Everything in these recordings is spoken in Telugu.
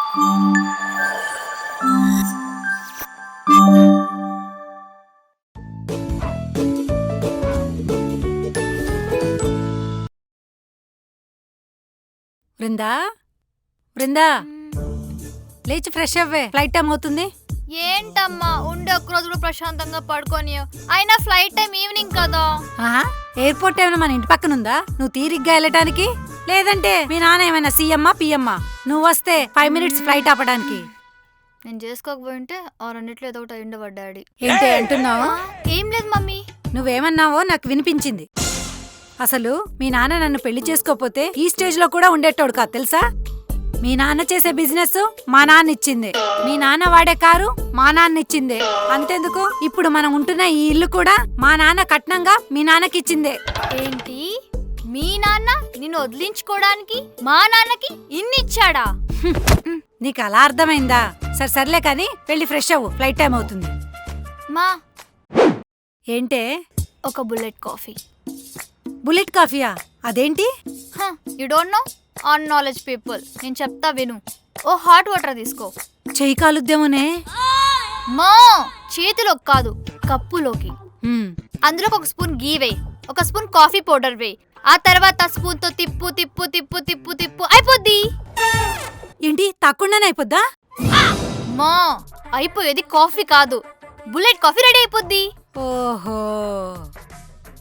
బృందా, బృందా, లేచి ఫ్రెష్ అవ్వే, ఫ్లైట్ టైం అవుతుంది. ఏంటమ్మా ఉండే ఒక్కరోజు కూడా ప్రశాంతంగా పడుకొని, అయినా ఫ్లైట్ టైం ఈవినింగ్ కదా. ఎయిర్పోర్ట్ ఏమైనా మన ఇంటి పక్కన ఉందా నువ్వు తీరిగ్గా వెళ్ళటానికి? లేదంటే మీ నాన్న ఏమైనా సీఎమ్మా పిఎమ్మా నువ్వు వస్తే 5 minutes ఫ్లైట్ ఆపడానికి? నేను చేసుకోకపోయింటే ఆ రెండిట్లో ఏదో ఒకటి అయ్యుండేవాడు డాడీ. ఏంటి అంటున్నావు? ఏం లేదు మమ్మీ. నువ్వేమన్నావో నాకు వినిపించింది. అసలు మీ నాన్న నన్ను పెళ్లి చేసుకోపోతే ఈ స్టేజ్ లో కూడా ఉండేటోడు కాదు తెలుసా? మీ నాన్న చేసే బిజినెస్ మా నాన్న ఇచ్చింది, మీ నాన్న వాడే కారు మా నాన్న ఇచ్చిందే. అంతెందుకు, ఇప్పుడు మనం ఉంటున్న ఈ ఇల్లు కూడా మా నాన్న కట్నంగా మీ నాన్నకి ఇచ్చిందే. ఏంటి, మీ నాన్న నిన్ను వదిలించుకోవడానికి మా నాన్నకి ఇన్ని ఇచ్చాడా? నీకు అలా అర్థమైందా? సర్లే కానీ వెళ్ళి ఫ్రెష్ అవ్వు, ఫ్లైట్ టైం అవుతుంది. మా ఏంటే? ఒక బుల్లెట్ కాఫీ. బుల్లెట్ కాఫీయా? అదేంటి? You don't know? On knowledge people. నేను చెప్తా విను. ఓ హాట్ వాటర్ తీసుకో. చెయ్యి కాలుద్దేమోనే. మా చేతిలోకి కాదు, కప్పులోకి. అందులోకి ఒక స్పూన్ గీ వేయి, ఒక స్పూన్ కాఫీ పౌడర్ వేయి, ఆ తర్వాత స్పూన్ తో తిప్పు తిప్పు తిప్పు తిప్పు తిప్పు అయిపోద్ది. ఏంటి, తక్కువనే అయిపోద్దా? మా అయిపోయేది కాఫీ కాదు, బుల్లెట్ కాఫీ రెడీ అయిపోద్ది. ఓహో,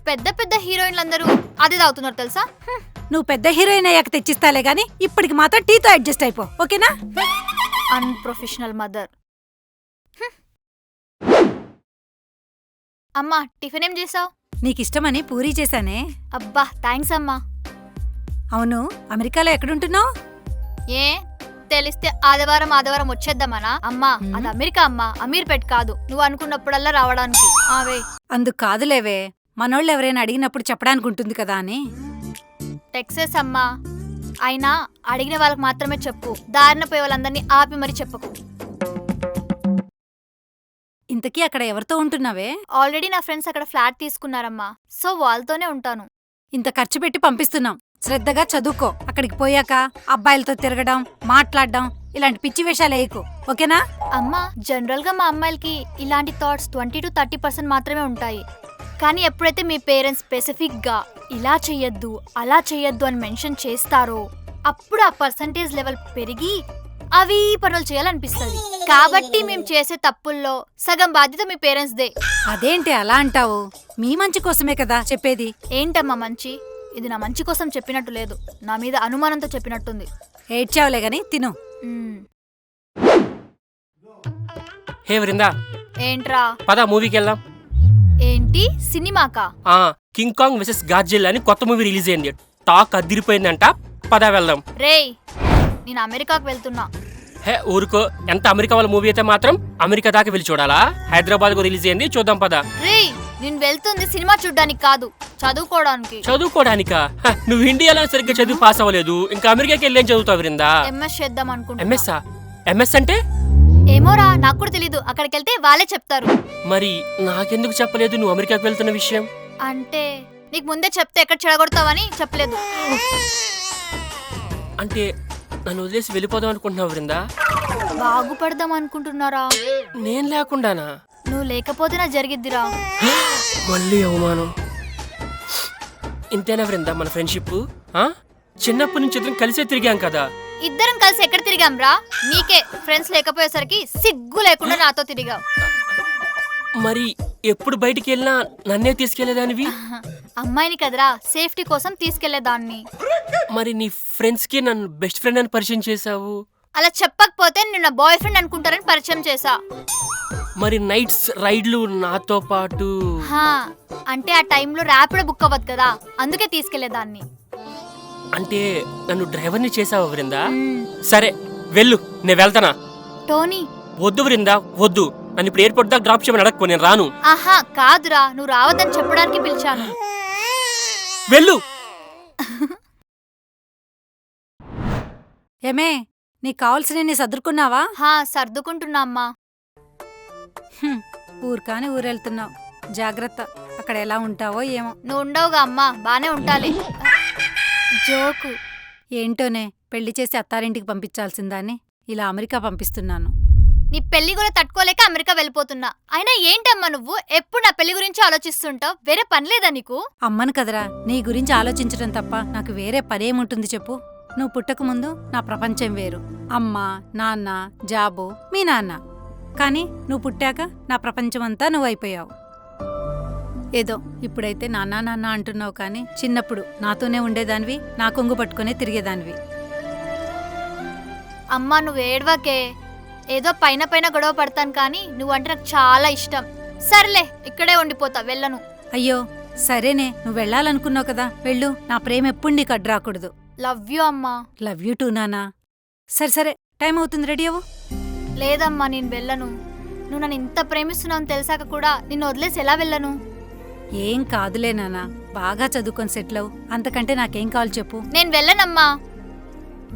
పెద్ద పెద్ద హీరోయిన్లందరూ అదే తాగుతున్నారు తెలుసా? నువ్వు పెద్ద హీరోయిన్ అయ్యాక తెచ్చిస్తాలే గాని ఇప్పటికి మాత్రం టీతో అడ్జస్ట్ అయిపో, ఓకేనా? Unprofessional mother. అమ్మా టిఫిన్ ఏం చేసావు? నీకిష్టమని పూరీ చేశానే. అబ్బా థ్యాంక్స్ అమ్మా. అవును, అమెరికాలో ఎక్కడుంటున్నావు? ఏ తెలిస్తే ఆదివారం వచ్చేద్దామనా? అమ్మా అది అమెరికా అమ్మా, అమీర్పేట్ కాదు. నువ్వు అనుకున్నప్పుడల్లా రావడానికి. ఆవే అందుకు కాదులేవే, మనోళ్ళు ఎవరైనా అడిగినప్పుడు చెప్పడానికి ఉంటుంది కదా అని. టెక్సస్ అమ్మా, అయినా అడిగిన వాళ్ళకి మాత్రమే చెప్పు, దారిన పోయే వాళ్ళందరినీ ఆపి మరి చెప్పకు. ఇంతకీ అక్కడ ఎవరితో ఉంటున్నావే? ఆల్రెడీ నా ఫ్రెండ్స్ అక్కడ ఫ్లాట్ తీసుకున్నారమ్మా, సో వాళ్ళతోనే ఉంటాను. ఇంత ఖర్చు పెట్టి పంపిస్తున్నాం, శ్రద్ధగా చదువుకో. అక్కడికి పోయాక అబ్బాయిలతో తిరగడం, మాట్లాడడం ఇలాంటి పిచ్చి వేషాలు వేయకు, ఓకేనా? అమ్మా జనరల్ గా మా అమ్మాయిలకి ఇలాంటి థాట్స్ 20 to 30% మాత్రమే ఉంటాయి. కానీ ఎప్పుడైతే మీ పేరెంట్స్ స్పెసిఫిక్ గా ఇలా చెయ్యొద్దు అలా చెయ్యొద్దు అని మెన్షన్ చేస్తారో అప్పుడు ఆ పర్సంటేజ్ లెవెల్ పెరిగి అవి పనులు చేయాలనిపిస్తుంది. కాబట్టి మేము చేసే తప్పుల్లో సగం బాధ్యత మీ పేరెంట్స్ దే. అదేంటి అలా అంటావు? మీ మంచి కోసమే కదా చెప్పేది. ఏంటమ్మా మంచి? ఇది నా మంచి కోసం చెప్పినట్టు లేదు, నా మీద అనుమానంతో చెప్పినట్టుంది. ఏడ్చావులే గాని తిను. హే వృందా, ఏంట్రా? పద మూవీకి వెళ్దాం. ఏంటి సినిమాకా? కింగ్ కాంగ్ వెసెస్ గాడ్జిల్లా అని కొత్త మూవీ రిలీజ్ అయింది, టాక్ అదిరిపోయిందంట. పద వెళ్దాం. రేయ్ నేను అమెరికాకు వెళ్తున్నా. హే ఊరుకో, ఎంత అమెరికా వాళ్ళ మూవీ అయితే మాత్రం అమెరికా దాకా వెళ్ళి చూడాలా? హైదరాబాద్ కు రిలీజ్ అయింది, చూద్దాం పద. రేయ్ నేను వెళ్తుంది సినిమా చూడ్డానికి కాదు, చదువుకోవడానికి. చదువుకోవడానికా? నువ్వు ఇండియాలో సరిగ్గా చదువు పాస్ అవ్వలేదు, ఇంకా అమెరికాకి వెళ్ళి ఏం చదువుతావు వృందా? ఎంఎస్ చేద్దాం అనుకుంటా. ఎంఎస్ అంటే? ఏమోరా నాకు కూడా తెలీదు, అక్కడికి వెళ్తే వాళ్ళే చెప్తారు. మరి నాకెందుకు చెప్పలేదు నువ్వు అమెరికాకి వెళ్తున్న విషయం? అంటే నీకు ముందే చెప్తే ఎక్కడ చెడగొడతావని చెప్పలేదు. అంటే నన్ను వదిలేసి వెళ్ళిపోదాం అనుకుంటున్నావు వృందా? బాగుపడదాం అనుకుంటున్నారా? నేను లేకుండానా? నువ్వు లేకపోతే నా జరిగిద్దిరా. మళ్ళీ అవమానం. ఇంతేనా వృందా మన ఫ్రెండ్షిప్? చిన్నప్పటి నుంచి ఇద్దరం కలిసే తిరిగాం కదా. ఇద్దరం కలిసి ఎక్కడ తిరిగాం రా? నీకే ఫ్రెండ్స్ లేకపోయేసరికి సిగ్గు లేకుండా నాతో తిరిగావు. మరి ఎప్పుడు బయటికి వెళ్ళినా నన్నే తీసుకెళ్లేదానివి? అమ్మాయిని కదరా, సేఫ్టీ కోసం తీసుకెళ్లేదాన్ని. మరి నీ ఫ్రెండ్స్ కి నన్ను బెస్ట్ ఫ్రెండ్ అని పరిచయం చేసావు. అలా చెప్పకపోతే నిన్న బాయ్ ఫ్రెండ్ అనుకుంటారని పరిచయం చేసా. మరి నైట్స్ రైడ్లు నాతో పాటు? అంటే ఆ టైంలో ర్యాపిడో బుక్ అవ్వదు కదా, అందుకే తీసుకెళ్లేదాన్ని. అంటే నన్ను డ్రైవర్ని చేసావా వృందా? సరే వెళ్ళు, నేను వెళ్తానా? టోనీ వద్దు వృందా వద్దు, నన్ను ఇప్పుడు ఎయిర్పోర్ట్ దాకా డ్రాప్ చేయమని అడగకు, నేను రాను. ఆహా కాదురా, నువ్వు రావద్దని చెప్పడానికి పిలిచాను. వెళ్ళు. ఏమే, నీకు కావాల్సిన సర్దుకున్నావా? సర్దుకుంటున్నా అమ్మా. ఊరు కాని ఊరెళ్తున్నావు, జాగ్రత్త, అక్కడ ఎలా ఉంటావో ఏమో. నువ్వు ఉండవుగా అమ్మా, బానే ఉంటాలే. జోకు. ఏంటోనే, పెళ్లి చేసి అత్తారింటికి పంపించాల్సిందాన్ని ఇలా అమెరికా పంపిస్తున్నాను. నీ పెళ్లి కూడా తట్టుకోలేక అమెరికా వెళ్ళిపోతున్నా. అయినా ఏంటమ్మా నువ్వు ఎప్పుడు నా పెళ్లి గురించి ఆలోచిస్తుంటావు? వేరే పని లేదా నీకు? అమ్మను కదరా, నీ గురించి ఆలోచించడం తప్ప నాకు వేరే పనేముంటుంది చెప్పు. నువ్వు పుట్టక ముందు నా ప్రపంచం వేరు. అమ్మ, నాన్న, జాబు, మీ నాన్న. కానీ నువ్వు పుట్టాక నా ప్రపంచమంతా నువ్వైపోయావు. ఏదో ఇప్పుడైతే నాన్న నాన్న అంటున్నావు, కానీ చిన్నప్పుడు నాతోనే ఉండేదానివి, నా కొంగు పట్టుకునే తిరిగేదానివి. అమ్మా నువ్వు ఏడవకే. ఏదో పైన పైన గొడవ పడతాను కానీ నువ్వంటే నాకు చాలా ఇష్టం. సర్లే ఇక్కడే ఉండిపోతా, వెళ్ళను. అయ్యో సరేనే, నువ్వు వెళ్ళాలనుకున్నావు కదా, వెళ్ళు. నా ప్రేమ ఎప్పుడు నీకు అడ్డు రాకూడదు. లవ్ యూ అమ్మా. లవ్ యూ టూ నానా. సరే సరే, టైం అవుతుంది, రెడీ అవ్వు. లేదమ్మా నేను వెళ్ళను. నువ్వు నన్ను ఇంత ప్రేమిస్తున్నావు తెలిసాక కూడా నిన్ను వదిలేసి ఎలా వెళ్ళను? ఏం కాదులే నానా, బాగా చదువుకొని సెటిల్ అవ్వు. అంతకంటే నాకేం కావాలి చెప్పు. నేను వెళ్ళనమ్మా.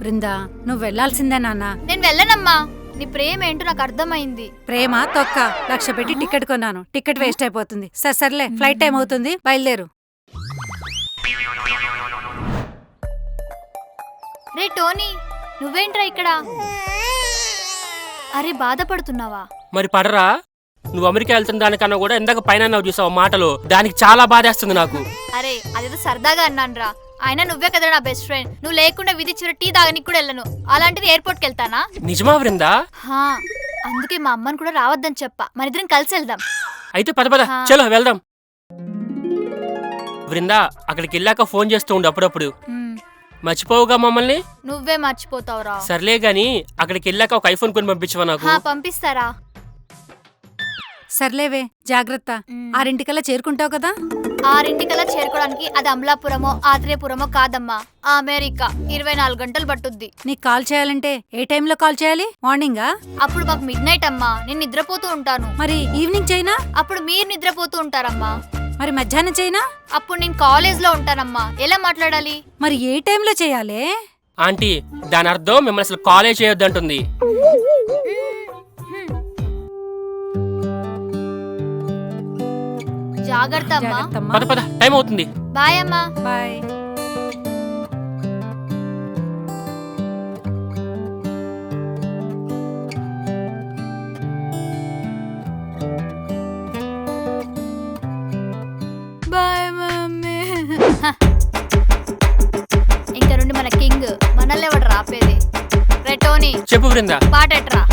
బృందా, నువ్వు వెళ్లాల్సిందే నాన్నా. నేను వెళ్ళనమ్మా. నీ ప్రేమ ఏంటో నాకు అర్థమైంది. ప్రేమ తొక్క, 1,00,000 పెట్టి టికెట్ కొన్నాను, టికెట్ వేస్ట్ అయిపోతుంది. సర్లే, ఫ్లైట్ టైం అవుతుంది, బయలుదేరు. రే టోనీ, నువ్వేంట్రా ఇక్కడ? అరే బాధపడుతున్నావా? మరి పడరా? నువ్వు అమెరికా వెళ్తున్న దానికన్నా కూడా ఇందాక పైన అన్నావు చూసావు మాటలు, దానికి చాలా బాధేస్తుంది నాకు. అరే అదేదో సరదాగా అన్నానురా. అయినా నువ్వే కదా నా బెస్ట్ ఫ్రెండ్. నువ్వు లేకుండా విధి చివరి టీ తాగనికి కూడా వెళ్ళను. అలాంటిది ఎయిర్పోర్ట్కి వెళ్తానా? నిజమా బృందా? హా, అందుకే మా అమ్మని కూడా రావద్దని చెప్పా. మనిద్దరం కలిసి వెళ్దాం. అయితే పద చలో వెళ్దాం. బృందా, అక్కడికి వెళ్ళాక ఫోన్ చేస్తూ ఉండు అప్పుడప్పుడు. మర్చిపోవుగా మమ్మల్ని? నువ్వే మర్చిపోతావురా. సర్లే గాని అక్కడికి వెళ్ళాక ఒక ఐఫోన్ కొని పంపించవా నాకు? పంపిస్తారా? సర్లేవే, జాగ్రత్త. 6:00 చేరుకుంటావు కదా? 6:00 చేరుకోవడానికి అది అమలాపురమో ఆత్రేయపురమో కాదమ్మా, అమెరికా. 24 గంటలు పట్టుద్ది. నీకు కాల్ చేయాలంటే ఏ టైంలో కాల్ చేయాలి? మార్నింగా? అప్పుడు మాకు మిడ్ నైట్ అమ్మా. నేను నిద్రపోతూ ఉంటాను. మరి ఈవినింగ్ చేయనా? అప్పుడు మీరు నిద్రపోతూ ఉంటారమ్మా. మరి మధ్యాహ్నం చేయనా? అప్పుడు నేను కాలేజ్ లో ఉంటానమ్మా. ఎలా మాట్లాడాలి? మరి ఏ టైంలో చేయాలి? ఆంటీ, దాని అర్థం మిమ్మల్ని అసలు కాలేజ్ చేయొద్దు అంటుంది. జాగ్రత్త అమ్మా. పద టైం అవుతుంది. బాయ్ అమ్మా. బాయ్. Bye mummy. ఇంక నుండి మన కింగ్, మనల్ని ఎవడు రాపేది? రే టోనీ, చెప్పు బృందా. పాటెట్రా.